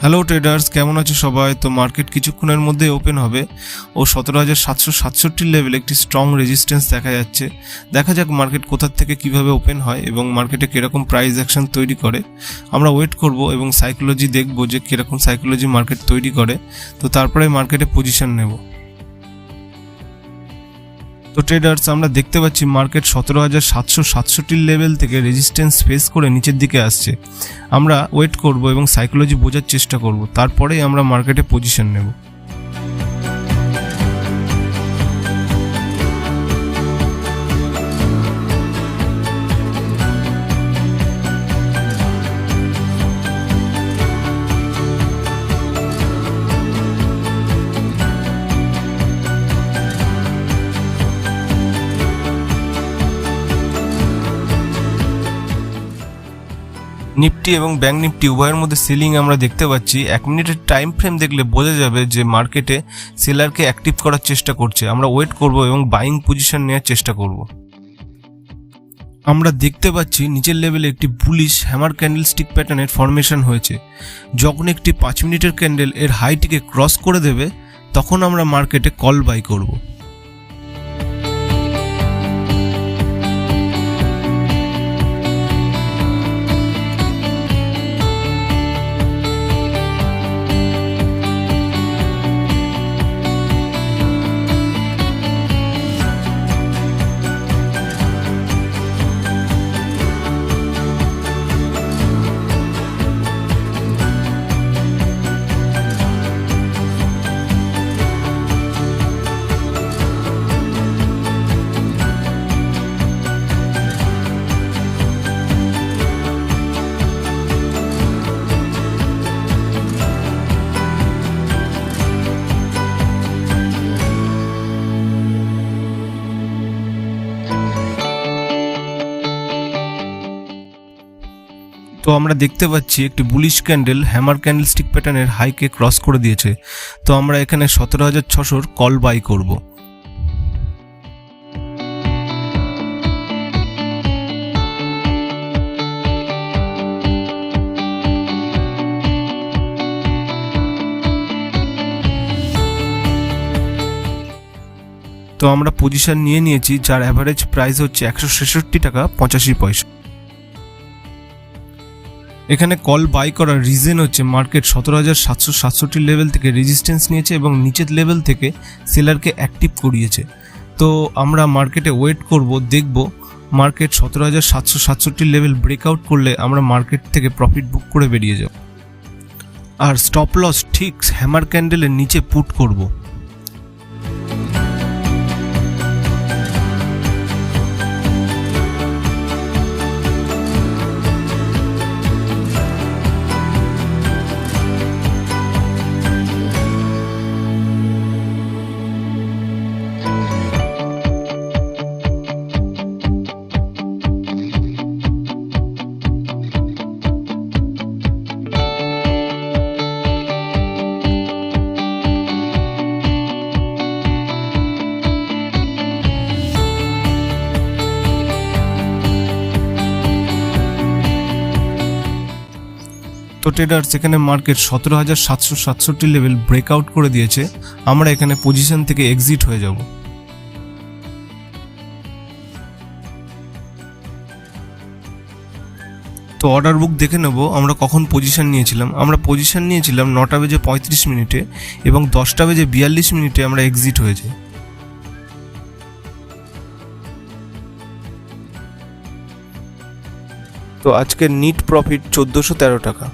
Hello traders, কেমন আছো সবাই? তো মার্কেট কিছুক্ষণের মধ্যে ওপেন হবে ও 17,767 লেভেল একটি স্ট্রং রেজিস্ট্যান্স দেখা যাচ্ছে। দেখা যাক মার্কেট কোথা থেকে কিভাবে ওপেন হয় এবং মার্কেটে কীরকম প্রাইস অ্যাকশন তৈরি করে। আমরা ওয়েট করব এবং সাইকোলজি দেখব যে কীরকম সাইকোলজি মার্কেট তৈরি করে, তো তারপরে মার্কেটে পজিশন নেব। তো ট্রেডার্স, আমরা দেখতে পাচ্ছি মার্কেট 17,767 লেভেল থেকে রেজিস্ট্যান্স ফেস করে নিচের দিকে আসছে। আমরা ওয়েট করব এবং সাইকোলজি বোঝার চেষ্টা করব, তারপরেই আমরা মার্কেটে পজিশন নেব। নিফটি এবং ব্যাংক নিফটি উভয়ের মধ্যে সেলিং আমরা দেখতে পাচ্ছি। 1 মিনিটের টাইম ফ্রেম দেখলে বোঝা যাবে যে মার্কেটে সেলারকে অ্যাক্টিভ করার চেষ্টা করছে। আমরা ওয়েট করব এবং বাইং পজিশন নেওয়ার চেষ্টা করব। আমরা দেখতে পাচ্ছি নিচের লেভেলে একটি বুলিশ হ্যামার ক্যান্ডেল স্টিক প্যাটার্নের ফরমেশন হয়েছে। যখন একটি 5 মিনিটের ক্যান্ডেল এর হাইটিকে ক্রস করে দেবে, তখন আমরা মার্কেটে কল বাই করব। তো আমরা দেখতে পাচ্ছি একটি bullish candle hammer candle stick প্যাটার্নের হাইকে ক্রস করে দিয়েছে। তো আমরা এখানে 17,600 কল বাই করব। তো আমরা পজিশন নিয়ে নিয়েছি, যার অ্যাভারেজ প্রাইস হচ্ছে 166 টাকা 85 পয়সা। এখানে কল বাই করার রিজন হচ্ছে মার্কেট 17,767 লেভেল থেকে রেজিস্ট্যান্স নিয়েছে এবং নিচের লেভেল থেকে সেলারকে অ্যাক্টিভ করিয়েছে। তো আমরা মার্কেটে ওয়েট করব, দেখব মার্কেট 17,767 লেভেল ব্রেকআউট করলে আমরা মার্কেট থেকে প্রফিট বুক করে বেরিয়ে যাব। আর স্টপ লস ঠিক হ্যামার ক্যান্ডেলের নিচে পুট করব। তো ট্রেডার্স, এখানে মার্কেট 17,767 লেভেল ব্রেকআউট করে দিয়েছে। আমরা এখানে পজিশন থেকে এক্সিট হয়ে যাব। তো অর্ডার বুক দেখে নেব আমরা কখন পজিশন নিয়েছিলাম। আমরা পজিশন নিয়েছিলাম 9:35 এবং 10:42 আমরা এক্সিট হয়েছে। তো আজকের নিট প্রফিট 1413 টাকা।